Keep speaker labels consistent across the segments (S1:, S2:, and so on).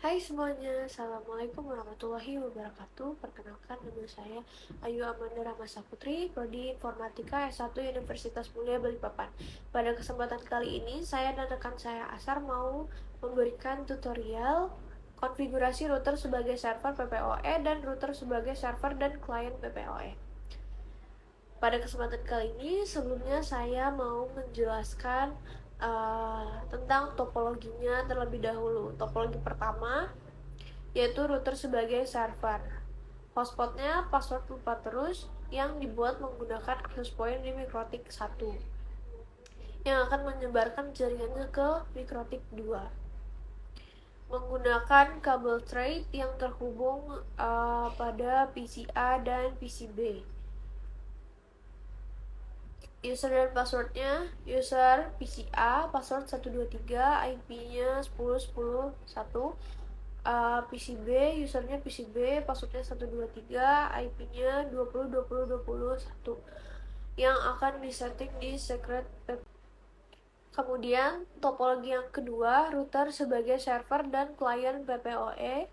S1: Hai semuanya, Assalamualaikum warahmatullahi wabarakatuh. Perkenalkan nama saya Ayu Amanda Rama Saputri, Prodi Informatika S1 Universitas Mulia Balikpapan. Pada kesempatan kali ini, saya dan rekan saya Asar mau memberikan tutorial konfigurasi router sebagai server PPOE dan router sebagai server dan klien PPOE. Pada kesempatan kali ini, sebelumnya saya mau menjelaskan tentang topologinya terlebih dahulu. Topologi pertama yaitu router sebagai server. Hotspotnya password lupa terus yang dibuat menggunakan access point di mikrotik 1 yang akan menyebarkan jaringannya ke mikrotik 2 menggunakan kabel trade yang terhubung pada PCA dan PCB. User dan passwordnya, user PCA password 123, IP-nya 10.10.1, PCB, usernya PCB, passwordnya 123, IP-nya 20.20.21 yang akan disetting di secret. Kemudian topologi yang kedua, router sebagai server dan klien PPOE.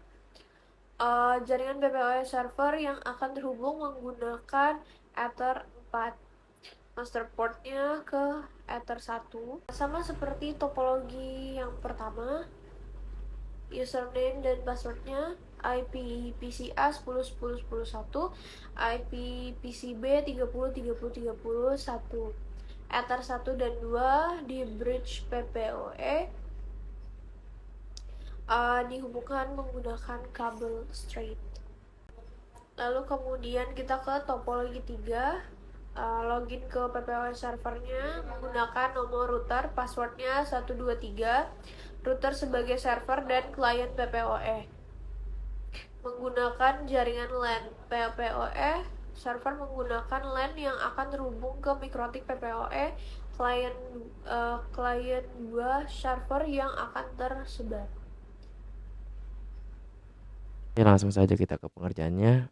S1: Jaringan PPOE server yang akan terhubung menggunakan Ether 4. Master portnya ke Ether 1. Sama seperti topologi yang pertama, username dan passwordnya IP PCA 10.10.10.1, IP PCB 30.30.30.1. Ether 1 dan 2 di bridge PPOE dihubungkan menggunakan kabel straight. Lalu kemudian kita ke topologi 3, login ke PPOE servernya menggunakan nomor router, passwordnya 123, router sebagai server dan klien PPOE. Menggunakan jaringan LAN PPOE, server menggunakan LAN yang akan terhubung ke mikrotik PPOE, klien 2 server yang akan tersebar.
S2: Oke, langsung saja kita ke pengerjaannya.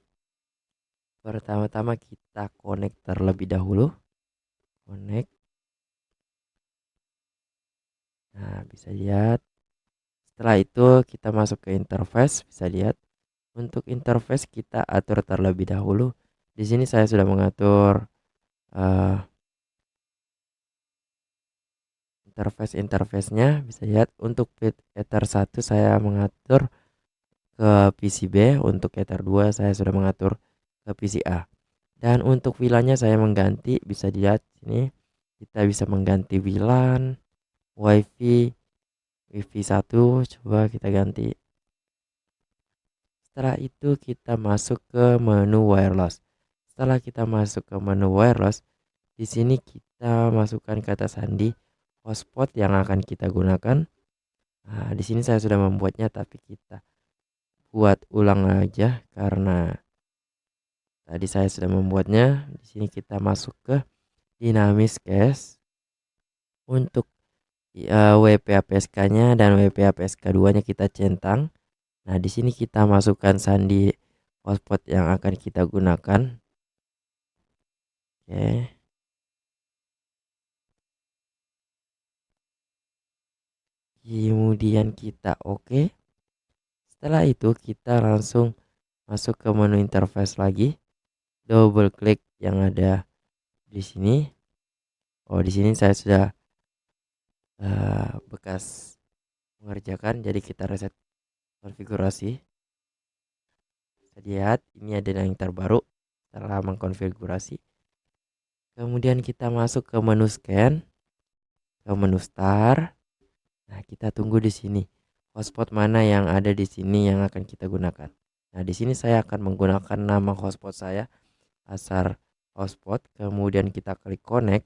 S2: Pertama-tama kita connect terlebih dahulu. Connect. Nah, bisa lihat. Setelah itu kita masuk ke interface, bisa lihat. Untuk interface kita atur terlebih dahulu. Di sini saya sudah mengatur interface-nya, bisa lihat. Untuk Ether 1 saya mengatur ke PCB, untuk Ether 2 saya sudah mengatur ke PCA. Dan untuk VLAN-nya saya mengganti, bisa dilihat sini. Kita bisa mengganti VLAN, WiFi 1, coba kita ganti. Setelah itu kita masuk ke menu wireless. Setelah kita masuk ke menu wireless, di sini kita masukkan kata sandi hotspot yang akan kita gunakan. Nah, di sini saya sudah membuatnya, tapi kita buat ulang aja karena tadi saya sudah membuatnya. Di sini kita masuk ke dynamic cache. Untuk WP-APSK-nya dan WP-APSK 2-nya kita centang. Nah, di sini kita masukkan sandi hotspot yang akan kita gunakan. Oke. Kemudian kita oke. Setelah itu kita langsung masuk ke menu interface lagi. Double klik yang ada di sini. Oh, di sini saya sudah bekas mengerjakan, jadi kita reset konfigurasi. Bisa lihat ini ada yang terbaru setelah mengkonfigurasi. Kemudian kita masuk ke menu scan, ke menu start. Nah, kita tunggu di sini. Hotspot mana yang ada di sini yang akan kita gunakan. Nah, di sini saya akan menggunakan nama hotspot saya, Asar Hotspot. Kemudian kita klik connect.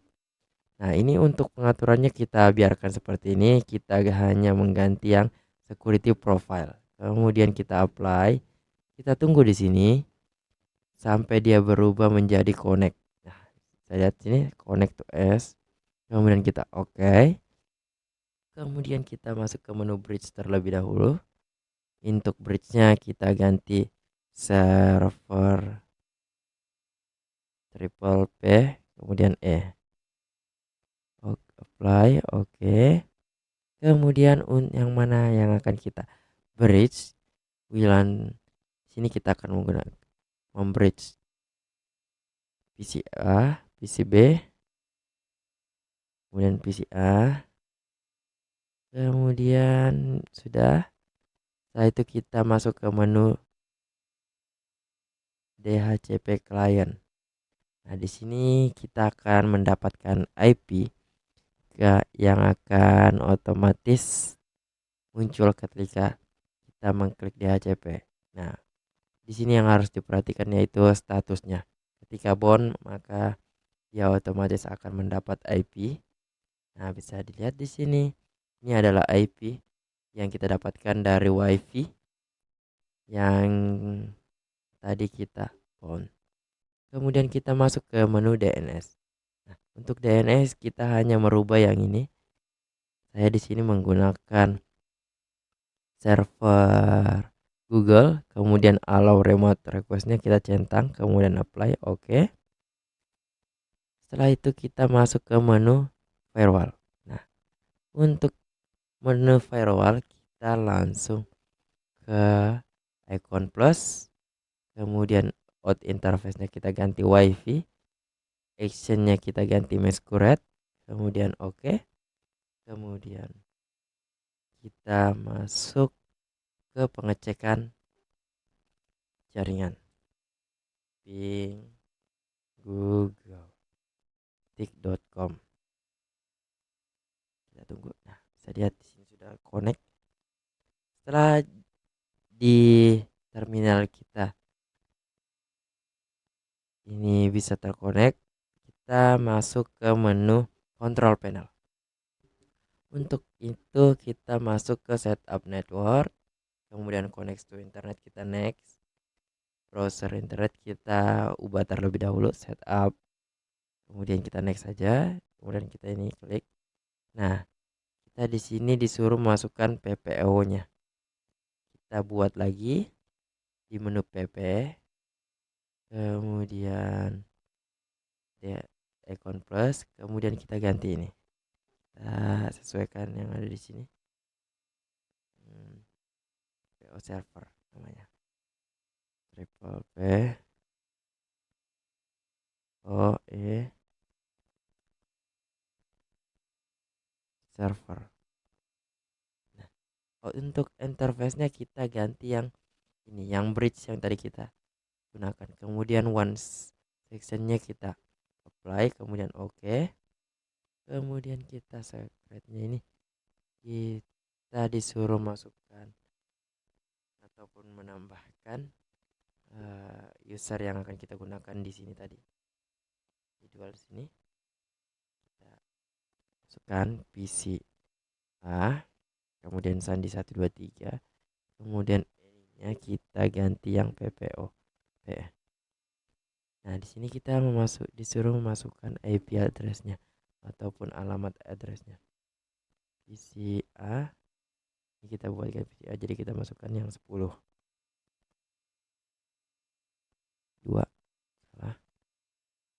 S2: Nah, ini untuk pengaturannya kita biarkan seperti ini. Kita hanya mengganti yang security profile. Kemudian kita apply. Kita tunggu di sini sampai dia berubah menjadi connect. Nah, saya lihat sini connect to S. Kemudian kita oke. Kemudian kita masuk ke menu bridge terlebih dahulu. Untuk bridge-nya kita ganti server triple P kemudian apply, oke. Kemudian yang mana yang akan kita bridge WLAN. Sini kita akan menggunakan membridge PC A, PC B, kemudian PC A, kemudian sudah. Setelah itu kita masuk ke menu DHCP client. Nah, di sini kita akan mendapatkan IP yang akan otomatis muncul ketika kita mengklik DHCP. Nah, di sini yang harus diperhatikan yaitu statusnya. Ketika bound, maka dia otomatis akan mendapat IP. Nah, bisa dilihat di sini. Ini adalah IP yang kita dapatkan dari WiFi yang tadi kita bound. Kemudian kita masuk ke menu DNS. Nah, untuk DNS kita hanya merubah yang ini. Saya di sini menggunakan server Google, kemudian allow remote requestnya kita centang, kemudian apply, oke. Setelah itu kita masuk ke menu firewall. Nah, untuk menu firewall kita langsung ke icon plus, kemudian out interface-nya kita ganti WiFi, action-nya kita ganti masquerade, kemudian oke. Kemudian kita masuk ke pengecekan jaringan ping google.com. Kita tunggu. Nah, bisa lihat di sini sudah connect. Setelah di terminal kita ini bisa terkonek, kita masuk ke menu control panel. Untuk itu kita masuk ke setup network, kemudian connect to internet kita next. Browser internet kita ubah terlebih dahulu setup, kemudian kita next saja, kemudian kita ini klik. Nah, kita di sini disuruh masukkan PPO-nya. Kita buat lagi di menu PP, kemudian icon plus, kemudian kita ganti ini. Kita sesuaikan yang ada di sini. PO server namanya. Triple P O E server. Nah, untuk interface-nya kita ganti yang ini, yang bridge yang tadi kita gunakan. Kemudian once section-nya kita apply, kemudian oke. Kemudian kita secret-nya ini kita disuruh masukkan ataupun menambahkan user yang akan kita gunakan di sini tadi. Di dual sini kita masukkan PC A, kemudian sandi 123, kemudian nya kita ganti yang PPO P. Nah, di sini kita disuruh memasukkan IP address-nya ataupun alamat address-nya. PC A ini kita buatkan PC A, jadi kita masukkan yang 10. 2 salah.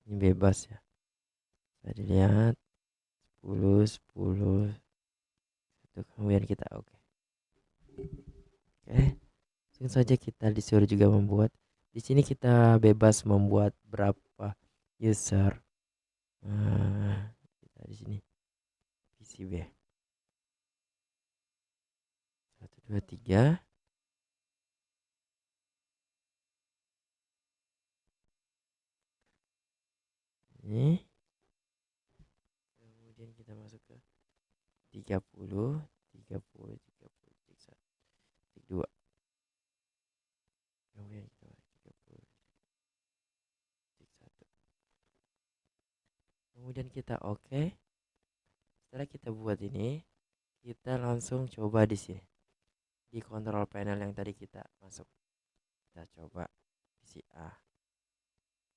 S2: Ini bebas ya. Bisa dilihat 10 10 itu, kemudian kita oke. Langsung saja kita disuruh juga membuat. Di sini kita bebas membuat berapa user. Kita di sini PCB 1 2 3. Ini. Kemudian kita masuk ke 30 30 30 titik 1 titik 2. Kemudian kita masuk 30 titik 1. Kemudian kita oke. Setelah kita buat ini, kita langsung coba di sini. Di control panel yang tadi kita masuk. Kita coba PC A.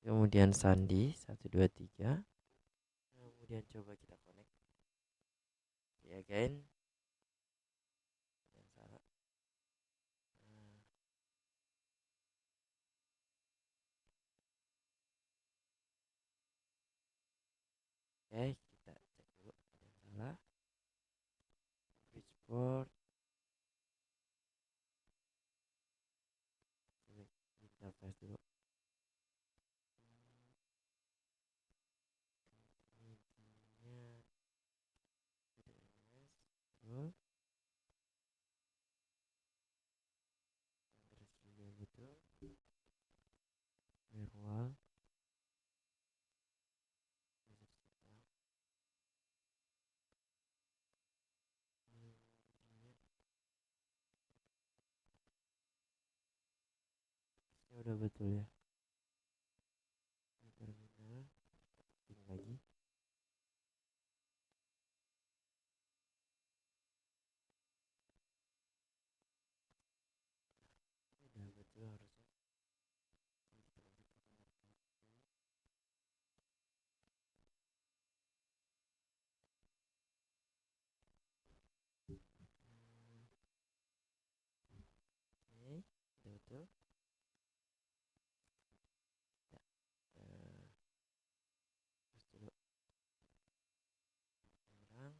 S2: Kemudian sandi 1 2 3. Kemudian coba kita connect. Ya again. Yang salah. Oke, kita cek dulu ada yang salah. Bridge port udah betul ya. Terminal ini lagi. Udah betul harusnya. Oke, udah betul. Ya, terus dulu sekarang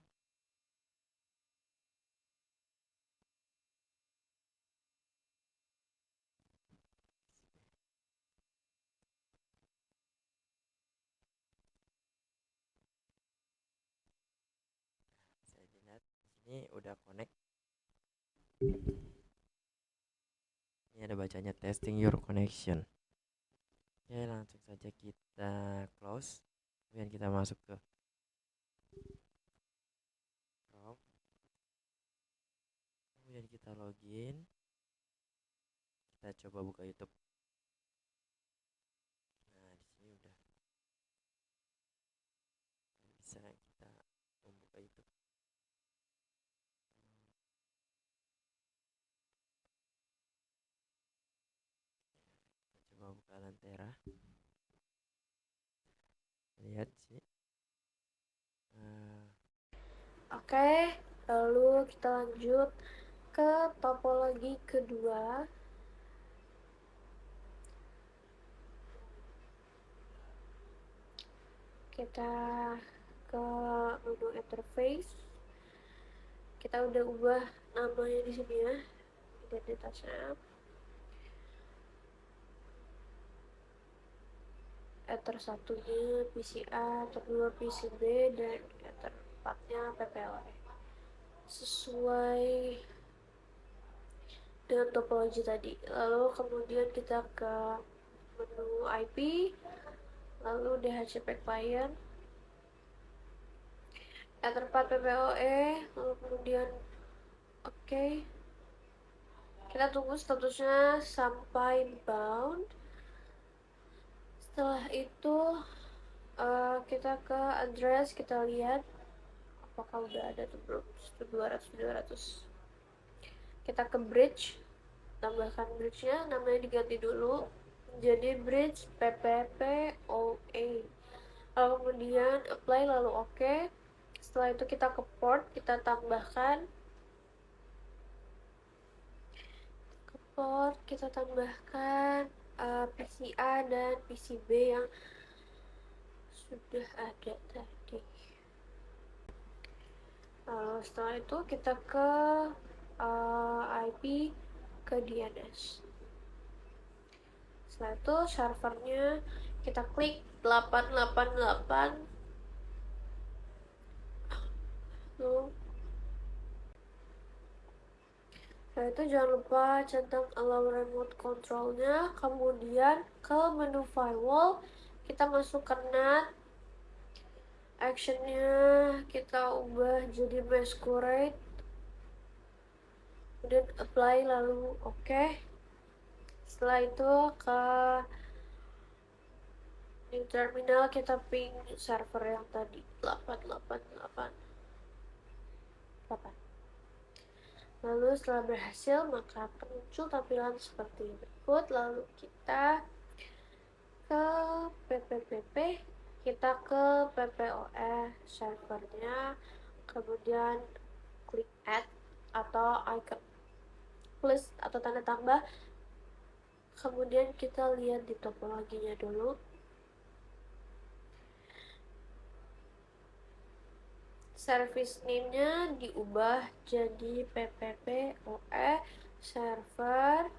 S2: saya lihat di sini udah connect. Ini ada bacanya testing your connection. Ya, langsung saja kita close. Kemudian kita masuk ke Chrome. Kemudian kita login. Kita coba buka YouTube. Nah, di sini udah bisa kita membuka YouTube. Kita coba buka Lantera. Lihat sini. Nah,
S1: Oke, lalu kita lanjut ke topologi kedua. Kita ke menu interface. Kita udah ubah namanya di sini ya, identitasnya. Ether satunya PCA, Ether 2 PCB, dan Ether 4-nya PPLE. Sesuai dengan topologi tadi. Lalu kemudian kita ke menu IP, lalu DHCP client, Ether 4 PPOE, lalu kemudian oke. Kita tunggu statusnya sampai bound. Setelah itu kita ke address, kita lihat apakah udah ada tuh belum 200. Kita ke bridge, tambahkan bridge-nya, namanya diganti dulu jadi bridge PPPoE. Lalu kemudian apply, lalu oke. Setelah itu kita ke port, kita tambahkan PCA dan PCB yang sudah ada tadi. Lalu setelah itu kita ke IP, ke DNS. Setelah itu servernya kita klik 888. Lalu setelah itu jangan lupa centang allow remote controlnya. Kemudian ke menu firewall, kita masukkan NAT. Actionnya kita ubah jadi masquerade. Kemudian apply, lalu oke. Setelah itu ke di terminal kita ping server yang tadi 888. Lalu setelah berhasil, maka akan muncul tampilan seperti berikut. Lalu kita ke PPPP, kita ke PPOE servernya, kemudian klik add atau icon plus atau tanda tambah. Kemudian kita lihat di topologinya dulu. Service name-nya diubah jadi PPPoE server.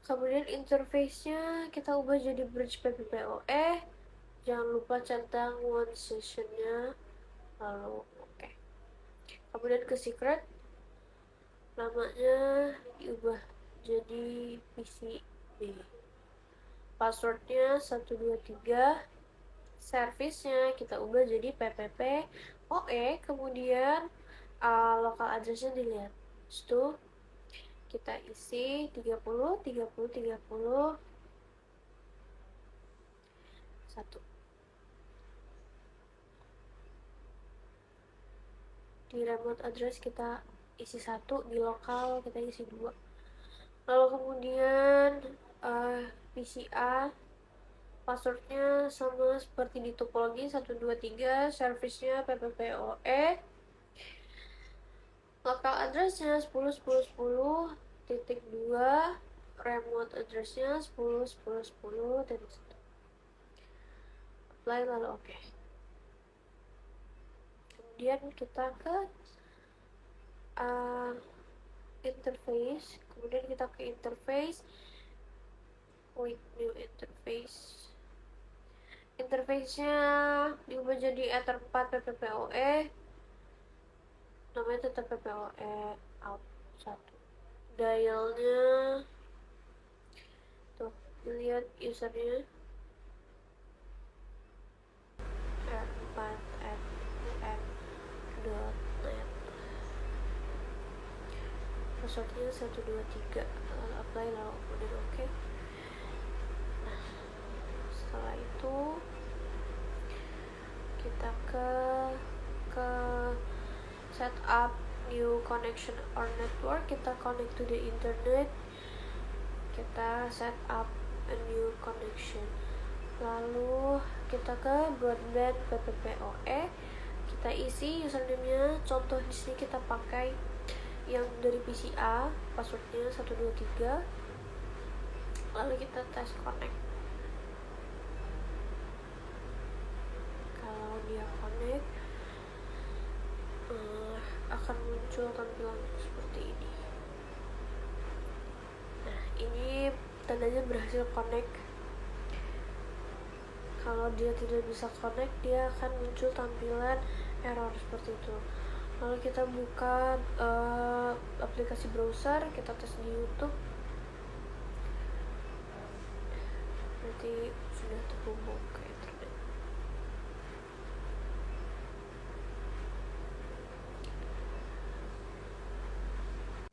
S1: Kemudian interface-nya kita ubah jadi bridge PPPoE. Jangan lupa centang one session-nya. Lalu oke. Kemudian ke secret, namanya diubah jadi PCB. Passwordnya 123. Service-nya kita ubah jadi PPPoE. Kemudian local address-nya dilihat. Itu kita isi 30 30 30. 1. Di remote address kita isi 1, di lokal kita isi 2. Lalu kemudian PCA passwordnya sama seperti di topologi 123, service-nya PPPoE, local address-nya 10.10.10.2, remote address-nya 10.10.10.1. Apply lalu oke. Kemudian kita ke interface, kemudian kita ke interface, with new interface. Interface-nya diubah jadi Ether 4 PPPoE, namanya tetap PPOE out 1. Dialnya tuh, lihat usernya r4@un.net, passwordnya 123, lalu apply lalu kemudian oke. Nah, setelah itu kita ke setup new connection or network, kita connect to the internet, kita set up a new connection, lalu kita ke broadband PPPoE, kita isi username-nya. Contoh di sini kita pakai yang dari PCA, passwordnya 123, lalu kita tes connect. Kalau dia connect akan muncul tampilan seperti ini. Nah, ini tandanya berhasil connect. Kalau dia tidak bisa connect, dia akan muncul tampilan error seperti itu. Lalu kita buka aplikasi browser, kita tes di YouTube. Berarti sudah terhubung ke internet.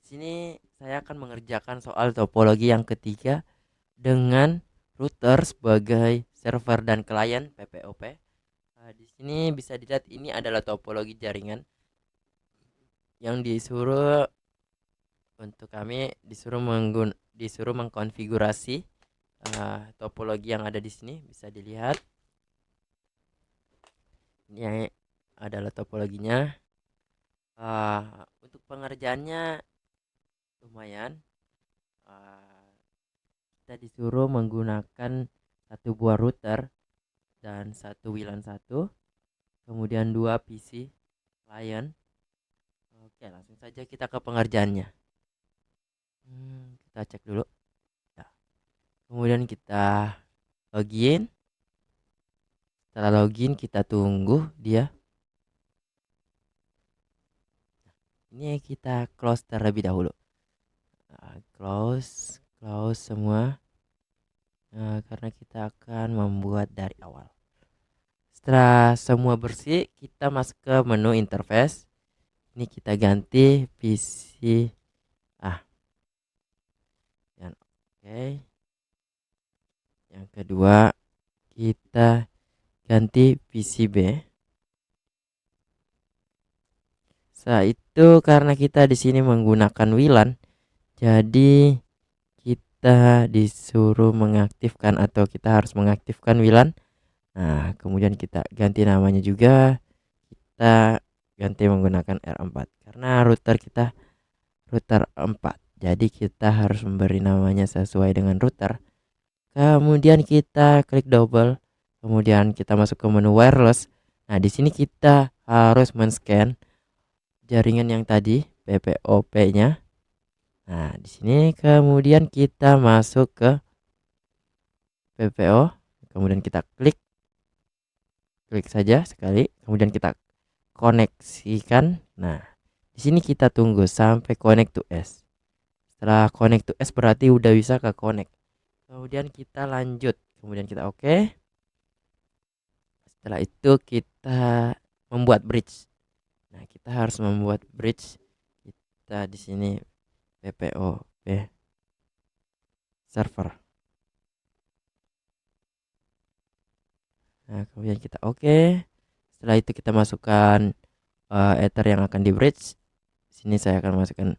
S2: Sini saya akan mengerjakan soal topologi yang ketiga dengan router sebagai server dan klien PPOP. Di sini bisa dilihat ini adalah topologi jaringan yang disuruh untuk kami disuruh mengkonfigurasi topologi yang ada di sini. Bisa dilihat ini adalah topologinya. Untuk pengerjaannya lumayan. Kita disuruh menggunakan satu buah router dan satu WLAN 1, kemudian 2 PC client. Oke, langsung saja kita ke pengerjaannya. Kita cek dulu. Ya. Kemudian kita login. Setelah login kita tunggu dia. Ini kita close terlebih dahulu. Close semua. Karena kita akan membuat dari awal. Setelah semua bersih, kita masuk ke menu interface. Ini kita ganti PC dan oke. Yang kedua kita ganti PCB. Setelah itu karena kita di sini menggunakan WLAN, jadi kita disuruh mengaktifkan atau kita harus mengaktifkan WLAN. Nah, kemudian kita ganti namanya juga. Kita ganti menggunakan R4 karena router kita router 4. Jadi kita harus memberi namanya sesuai dengan router. Kemudian kita klik double. Kemudian kita masuk ke menu wireless. Nah, di sini kita harus men-scan jaringan yang tadi PPOP-nya. Nah, di sini kemudian kita masuk ke PPO. Kemudian kita klik saja sekali. Kemudian kita koneksikan. Nah, di sini kita tunggu sampai connect to S. Setelah connect to S berarti udah bisa ke connect. Kemudian kita lanjut. Kemudian kita oke. Setelah itu kita membuat bridge. Nah, kita harus membuat bridge. Kita di sini PPOP server. Nah, kemudian kita oke. Setelah itu kita masukkan Ether yang akan di bridge. Sini saya akan masukkan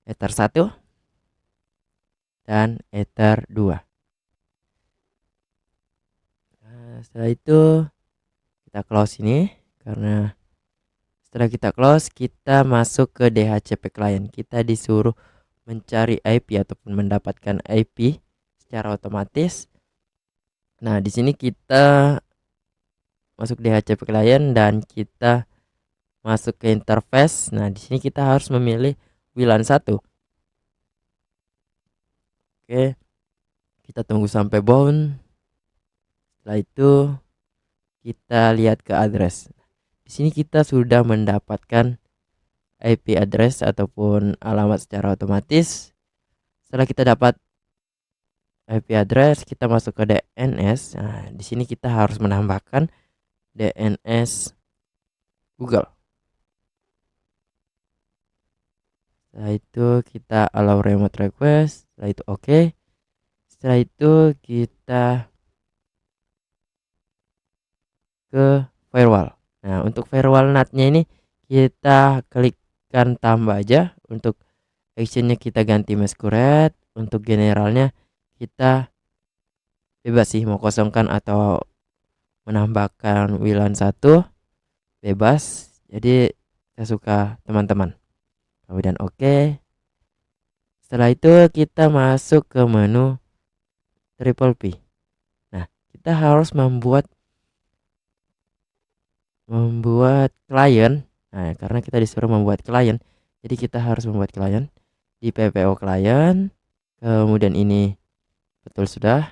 S2: Ether 1 dan Ether 2. Nah, setelah itu kita close ini, karena setelah kita close kita masuk ke DHCP client. Kita disuruh mencari IP ataupun mendapatkan IP secara otomatis. Nah, di sini kita masuk DHCP client dan kita masuk ke interface. Nah, di sini kita harus memilih WLAN 1. Oke, kita tunggu sampai bound. Setelah itu kita lihat ke address. Di sini kita sudah mendapatkan IP address ataupun alamat secara otomatis. Setelah kita dapat IP address, kita masuk ke DNS. Nah, di sini kita harus menambahkan DNS Google. Setelah itu kita allow remote request. Setelah itu oke. Setelah itu kita ke firewall. Nah, untuk firewall NAT-nya ini kita klikkan tambah aja. Untuk actionnya kita ganti masquerade. Untuk generalnya kita bebas sih mau kosongkan atau menambahkan WLAN 1, bebas. Jadi saya suka teman-teman. Kemudian oke. Setelah itu kita masuk ke menu triple P. Nah, kita harus membuat klien. Nah, karena kita disuruh membuat klien, jadi kita harus membuat klien di PPO klien. Kemudian ini betul sudah.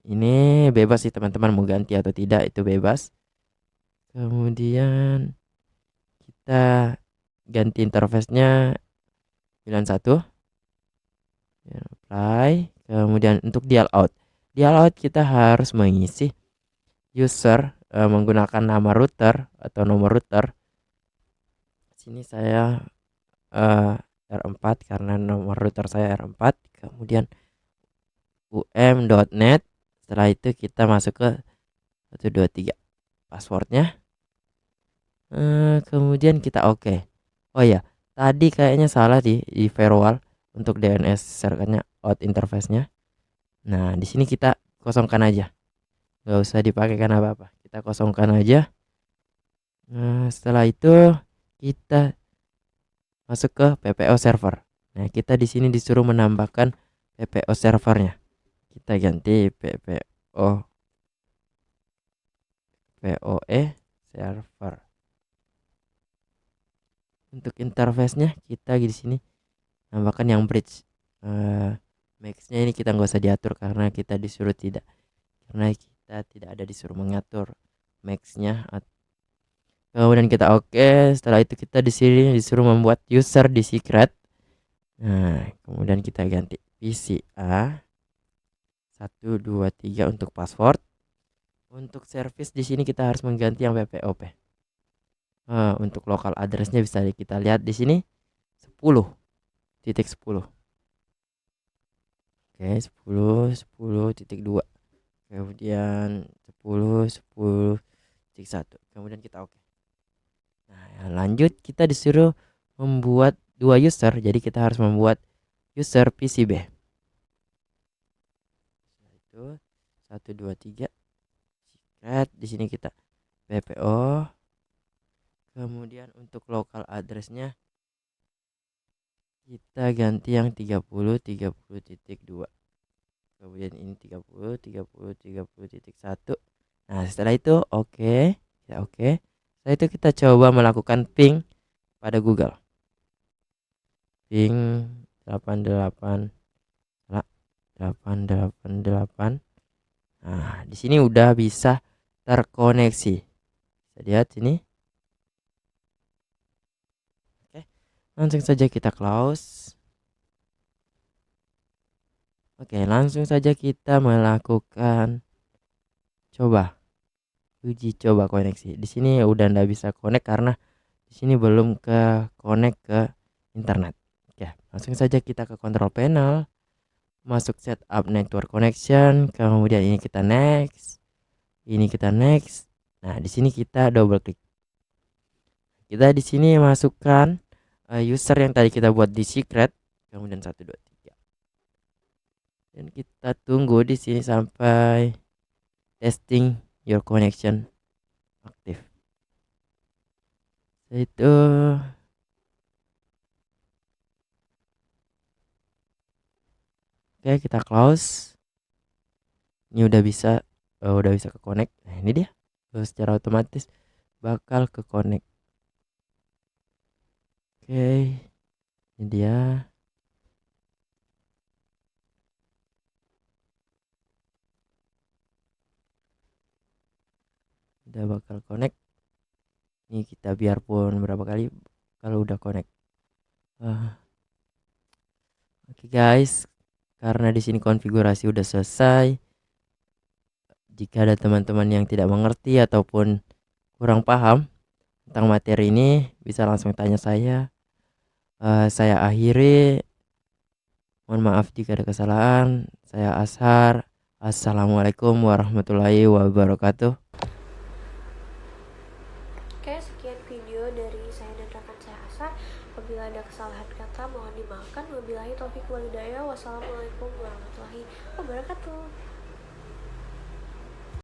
S2: Ini bebas sih teman-teman, mau ganti atau tidak itu bebas. Kemudian kita ganti interface-nya pilihan 1. Apply. Kemudian untuk dial out. Dial out kita harus mengisi user menggunakan nama router atau nomor router. Sini saya R4 karena nomor router saya R4. Kemudian um.net. Setelah itu kita masuk ke 123 passwordnya. Kemudian kita oke. Oh ya, tadi kayaknya salah di firewall untuk DNS circuitnya out interface-nya. Nah, di sini kita kosongkan aja. Nggak usah dipakai kan apa-apa. Kita kosongkan aja. Nah, setelah itu kita masuk ke PPO server. Nah, kita di sini disuruh menambahkan PPO servernya. Kita ganti PPO POE server. Untuk interface-nya kita di sini tambahkan yang bridge. Max-nya ini kita nggak usah diatur karena kita disuruh tidak. Karena kita tidak ada disuruh mengatur max-nya. Kemudian kita oke. Setelah itu kita di sini disuruh membuat user di secret. Nah, kemudian kita ganti PCA 123 untuk password. Untuk service di sini kita harus mengganti yang PPOP. Untuk lokal address-nya bisa kita lihat di sini 10.10. Oke, 10.10.2. Kemudian 10.10.1. Kemudian kita oke. Nah, lanjut kita disuruh membuat 2 user, jadi kita harus membuat user PCB. Itu 123 secret. Di sini kita PPO. Kemudian untuk local address-nya kita ganti yang 30.30.2. Kemudian ini 30.30.30.1. Nah, setelah itu oke. Ya oke. Setelah itu kita coba melakukan ping pada Google. Ping 88 888. Nah, di sini udah bisa terkoneksi. Bisa lihat sini. Oke. Langsung saja kita close. Oke, langsung saja kita melakukan uji coba koneksi. Di sini udah ndak bisa connect karena di sini belum ke connect ke internet. Oke, langsung saja kita ke control panel. Masuk setup network connection, kemudian ini kita next. Ini kita next. Nah, di sini kita double klik. Kita di sini masukkan user yang tadi kita buat di secret, kemudian 123. Dan kita tunggu di sini sampai testing your connection aktif. Itu oke, kita close. Ini udah bisa ke connect. Nah, ini dia. Secara otomatis bakal ke connect. Oke, ini dia. Udah bakal connect. Ini kita biarpun berapa kali kalau udah connect. Oke guys, karena di sini konfigurasi udah selesai. Jika ada teman-teman yang tidak mengerti ataupun kurang paham tentang materi ini, bisa langsung tanya saya. Saya akhiri. Mohon maaf jika ada kesalahan. Saya Ashar. Assalamualaikum warahmatullahi wabarakatuh.
S1: Oke, sekian video dari saya dan rekan saya Asa. Apabila ada kesalahan kata mohon dimaafkan. Wabillahi taufik wal hidayah. Wassalamualaikum warahmatullahi wabarakatuh.